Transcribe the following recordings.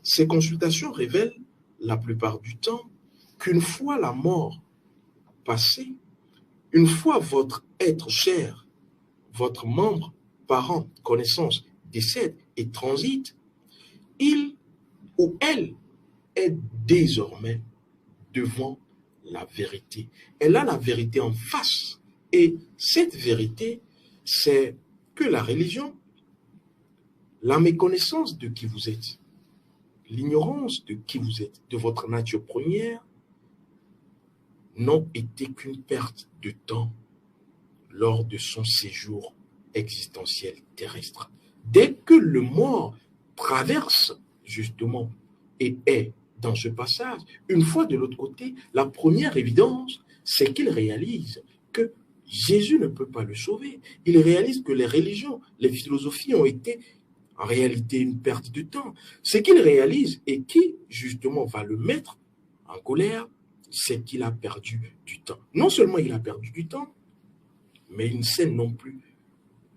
Ces consultations révèlent la plupart du temps qu'une fois la mort passée, une fois votre être cher, votre membre, parent, connaissance décède et transite, il ou elle est désormais devant la vérité. Elle a la vérité en face. Et cette vérité, c'est que la religion, la méconnaissance de qui vous êtes, l'ignorance de qui vous êtes, de votre nature première, n'ont été qu'une perte de temps lors de son séjour existentiel terrestre. Dès que le mort traverse justement et est dans ce passage, une fois de l'autre côté, la première évidence, c'est qu'il réalise que Jésus ne peut pas le sauver. Il réalise que les religions, les philosophies ont été en réalité une perte de temps. Ce qu'il réalise et qui justement va le mettre en colère, c'est qu'il a perdu du temps. Non seulement il a perdu du temps, mais il ne s'est non plus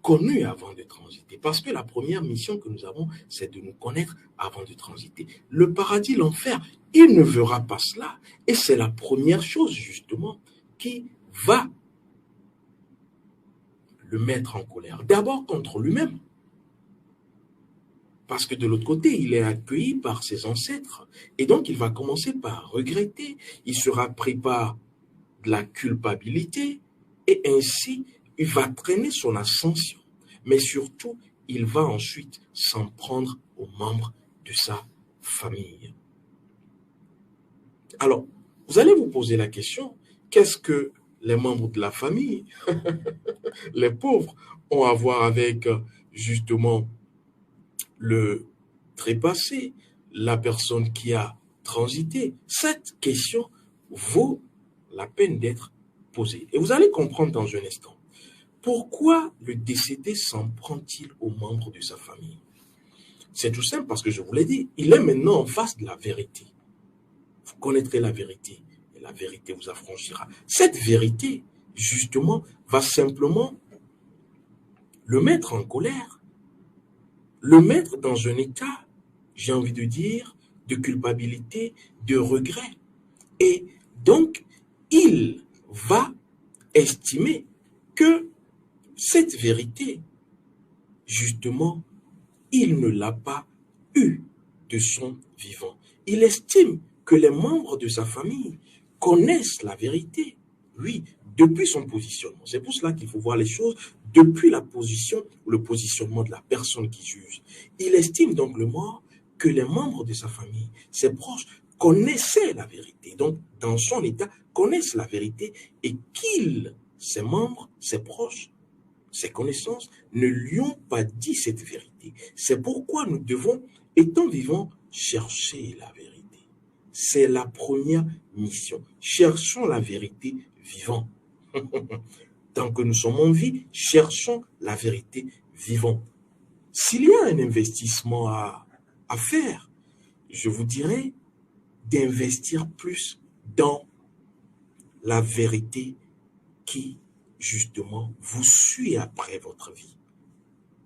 connu avant de transiter. Parce que la première mission que nous avons, c'est de nous connaître avant de transiter. Le paradis, l'enfer, il ne verra pas cela. Et c'est la première chose, justement, qui va le mettre en colère. D'abord contre lui-même. Parce que de l'autre côté, il est accueilli par ses ancêtres. Et donc, il va commencer par regretter. Il sera pris par de la culpabilité. Et ainsi, il va traîner son ascension. Mais surtout, il va ensuite s'en prendre aux membres de sa famille. Alors, vous allez vous poser la question, qu'est-ce que les membres de la famille, les pauvres, ont à voir avec justement le trépassé, la personne qui a transité? Cette question vaut la peine d'être posée. Et vous allez comprendre dans un instant. Pourquoi le décédé s'en prend-il aux membres de sa famille? C'est tout simple parce que je vous l'ai dit, il est maintenant en face de la vérité. Vous connaîtrez la vérité et la vérité vous affranchira. Cette vérité, justement, va simplement le mettre en colère, le mettre dans un état, j'ai envie de dire, de culpabilité, de regret. Et donc, il va estimer que cette vérité, justement, il ne l'a pas eue de son vivant. Il estime que les membres de sa famille connaissent la vérité, oui, depuis son positionnement. C'est pour cela qu'il faut voir les choses depuis la position ou le positionnement de la personne qui juge. Il estime donc le mort que les membres de sa famille, ses proches, connaissaient la vérité. Donc, dans son état, connaissent la vérité et qu'ils, ses membres, ses proches, ses connaissances, ne lui ont pas dit cette vérité. C'est pourquoi nous devons, étant vivants, chercher la vérité. C'est la première mission. Cherchons la vérité vivant. Tant que nous sommes en vie, cherchons la vérité vivant. S'il y a un investissement à faire, je vous dirais d'investir plus dans la vérité qui, justement, vous suit après votre vie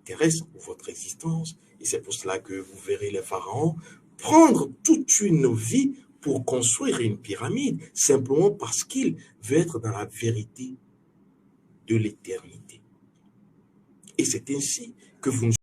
terrestre ou votre existence. Et c'est pour cela que vous verrez les pharaons prendre toute une vie pour construire une pyramide, simplement parce qu'il veut être dans la vérité de l'éternité. Et c'est ainsi que vous